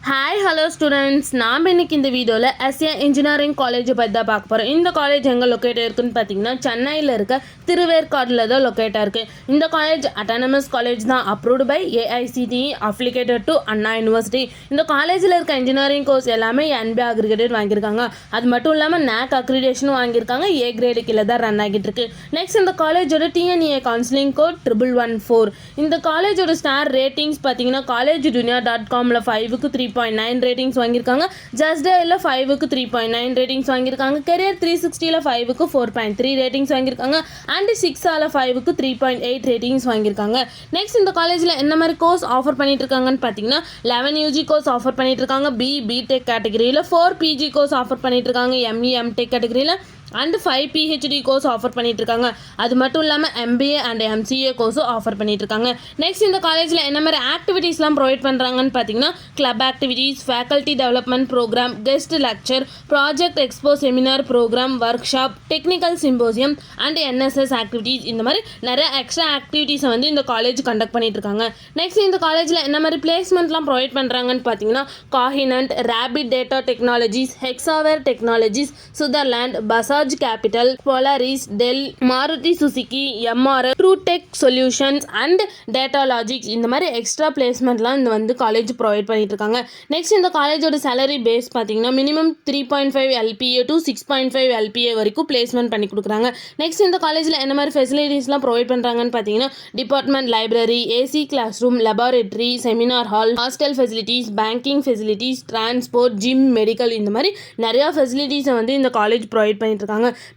Hi hello students, நாம் இன்னைக்கு இந்த வீடியோவில் எஸ்ஏ இன்ஜினியரிங் காலேஜை பற்றி தான் பார்க்க போகிறோம். இந்த காலேஜ் எங்கே லொக்கேட் இருக்குன்னு பார்த்தீங்கன்னா சென்னையில் இருக்க திருவேற்காடில் தான் லொக்கேட்டாக இருக்குது. இந்த காலேஜ் அட்டானமஸ் காலேஜ் தான், approved by AICTE, affiliated to Anna university. இந்த காலேஜில் இருக்க இன்ஜினியரிங் கோர்ஸ் எல்லாமே NBA அக்ரிகேட்டட் வாங்கியிருக்காங்க. அது மட்டும் இல்லாமல் NAC அக்ரிடேஷனும் வாங்கியிருக்காங்க. A கிரேடு கீழே தான் ரன் ஆகிட்டு இருக்கு. நெக்ஸ்ட் இந்த காலேஜோட TNEA கவுன்சிலிங் கோட் 1114. இந்த காலேஜோட ஸ்டார் ரேட்டிங்ஸ் பார்த்தீங்கன்னா collegedunia.comல 5க்கு 3.9 ரேட்டிங்ஸ் வாங்கியிருக்காங்க. ஜஸ்ட் டயலில் 5க்கு 3.9 ரேட்டிங்ஸ் வாங்கியிருக்காங்க. கெரியர் 360ல 5க்கு 4.3 ரேட்டிங்ஸ் வாங்கியிருக்காங்க. அண்ட் 6ஆல 5க்கு 3.8 ரேட்டிங்ஸ் வாங்கியிருக்காங்க. நெக்ஸ்ட் இந்த காலேஜில் என்ன மாதிரி கோர்ஸ் ஆஃபர் பண்ணிட்டு இருக்காங்கன்னு பார்த்தீங்கன்னா 11 UG கோர்ஸ் ஆஃபர் பண்ணிட்டு இருக்காங்க. பிடெக் கேட்டகரியில் 4 PG கோர்ஸ் ஆஃபர் பண்ணிட்டு இருக்காங்க. ME MTech கேட்டகரியில் அண்ட் 5 PhD கோர்ஸ் ஆஃபர் பண்ணிட்டு இருக்காங்க. அது மட்டும் இல்லாமல் MBA அண்ட் MCA கோர்ஸும் ஆஃபர் பண்ணிட்டு இருக்காங்க. நெக்ஸ்ட் இந்த காலேஜில் என்ன மாதிரி ஆக்டிவிட்டீஸ்லாம் ப்ரொவைட் பண்ணுறாங்கன்னு பார்த்தீங்கன்னா club activities, faculty development program, guest lecture, project expo seminar program, workshop, technical symposium and NSS activities, இந்த மாதிரி நிறைய எக்ஸ்ட்ரா ஆக்டிவிட்டீஸை வந்து இந்த காலேஜ் கண்டக்ட் பண்ணிட்டு இருக்காங்க. நெக்ஸ்ட் இந்த காலேஜில் என்ன மாதிரி பிளேஸ்மெண்ட்லாம் ப்ரொவைட் பண்ணுறாங்கன்னு பார்த்தீங்கன்னா Cognizant, rapid data technologies, Hexaware technologies, Sutherland, Bajaj capital, Polaris, Dell, Maruti Suzuki, MRF, Trutech solutions and Datalogics, இந்த மாதிரி எக்ஸ்ட்ரா பிளேஸ்மெண்ட்லாம் இந்த வந்து காலேஜ் ப்ரொவைட் பண்ணிட்டு இருக்காங்க. நெக்ஸ்ட் இந்த காலேஜோட சேலரி பேஸ் பார்த்தீங்கன்னா மினிமம் 3.5 LPA to 6.5 LPA வரைக்கும் பிளேஸ்மெண்ட் பண்ணி கொடுக்குறாங்க. நெக்ஸ்ட் இந்த காலேஜில் என்ன மாதிரி ஃபெசிலிட்டிஸ்லாம் ப்ரொவைட் பண்ணுறாங்கன்னு பார்த்தீங்கன்னா department library, AC class room, laboratory, seminar hall, hostel facilities, banking facilities, transport, gym, medical, இந்த மாதிரி நிறையா ஃபெசிலிட்டிஸை வந்து இந்த காலேஜ் ப்ரொவைட் பண்ணிட்டு இருக்காங்க.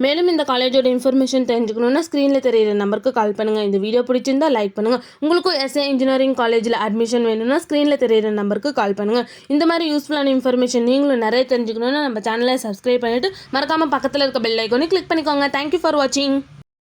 மேலும் இந்த காலேஜோட இன்ஃபர்மேஷன் தெரிஞ்சுக்கணும்னா ஸ்க்ரீனில் தெரியுற நம்பருக்கு கால் பண்ணுங்கள். இந்த வீடியோ பிடிச்சிருந்தா லைக் பண்ணுங்கள். உங்களுக்கும் எஸ்ஏ இன்ஜினியரிங் காலேஜில் அட்மிஷன் வேணும்னா ஸ்க்ரீனில் தெரியுற நம்பருக்கு கால் பண்ணுங்கள். இந்த மாதிரி யூஸ்ஃபுல்லான இன்ஃபர்மேஷன் நீங்களும் நிறைய தெரிஞ்சுக்கணும்னா நம்ம சேனலை சப்ஸ்கிரைப் பண்ணிவிட்டு மறக்காமல் பக்கத்தில் இருக்க பெல் ஐக்கானை கிளிக் பண்ணிக்கோங்க. தேங்க்யூ ஃபார் வாட்சிங்.